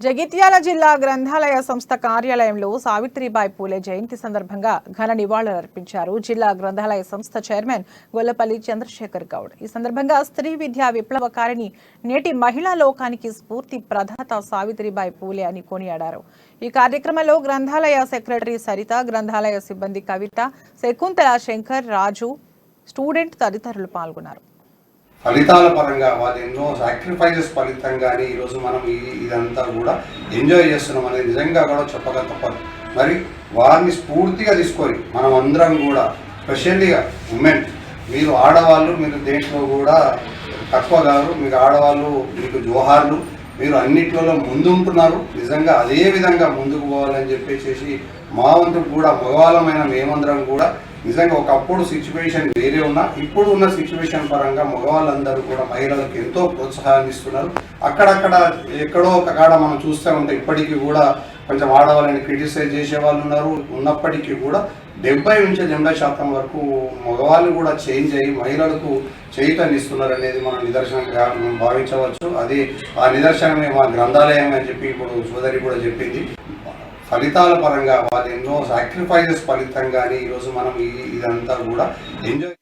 జగిత్యాల జిల్లా గ్రంథాలయ సంస్థ కార్యాలయంలో సావిత్రిబాయి పూలే జయంతి సందర్భంగా ఘన నివాళులర్పించారు జిల్లా గ్రంథాలయ సంస్థ చైర్మన్ గొల్లపల్లి చంద్రశేఖర్ గౌడ్. ఈ సందర్భంగా స్త్రీ విద్యా విప్లవకారిణి, నేటి మహిళా లోకానికి స్ఫూర్తి ప్రదాత సావిత్రిబాయి పూలే అని కొనియాడారు. ఈ కార్యక్రమంలో గ్రంథాలయ సెక్రటరీ సరిత, గ్రంథాలయ సిబ్బంది కవిత, శకుంతల, శంకర్, రాజు, స్టూడెంట్ తదితరులు పాల్గొన్నారు. ఫలితాల పరంగా వాళ్ళు ఎన్నో సాక్రిఫైజెస్ ఫలితంగానే ఈరోజు మనం ఇదంతా కూడా ఎంజాయ్ చేస్తున్నాం అనేది నిజంగా కూడా చెప్పక తప్పదు. మరి వారిని స్ఫూర్తిగా తీసుకొని మనం అందరం కూడా, స్పెషల్లీగా ఉమెన్, మీరు ఆడవాళ్ళు, మీరు దేంట్లో కూడా తక్కువ కాదు, మీకు ఆడవాళ్ళు, మీకు జోహార్లు, మీరు అన్నిట్లలో ముందుంటున్నారు. నిజంగా అదే విధంగా ముందుకు పోవాలని చెప్పేసి మా వంతు కూడా మగవాళ్ళమైన మేమందరం కూడా నిజంగా ఒకప్పుడు సిచ్యువేషన్ వేరే ఉన్నా ఇప్పుడు ఉన్న సిచ్యువేషన్ పరంగా మగవాళ్ళందరూ కూడా మహిళలకు ఎంతో ప్రోత్సాహాన్ని ఇస్తున్నారు. అక్కడక్కడ ఎక్కడో ఒక కాడ మనం చూస్తూ ఉంటే ఇప్పటికీ కూడా కొంచెం ఆడవాళ్ళని క్రిటిసైజ్ చేసే వాళ్ళు ఉన్నారు. ఉన్నప్పటికీ కూడా 70 నుంచి 80% వరకు మగవాళ్ళు కూడా చేంజ్ అయ్యి మహిళలకు చైతన్యస్తున్నారు అనేది మనం నిదర్శనంగా భావించవచ్చు. అది ఆ నిదర్శనమే మా గ్రంథాలయం అని చెప్పి ఇప్పుడు సోదరి కూడా చెప్పింది. ఫలితాల పరంగా వాళ్ళు ఎన్నో సాక్రిఫైజెస్ ఫలితంగానే ఈరోజు మనం ఇదంతా కూడా ఎంజాయ్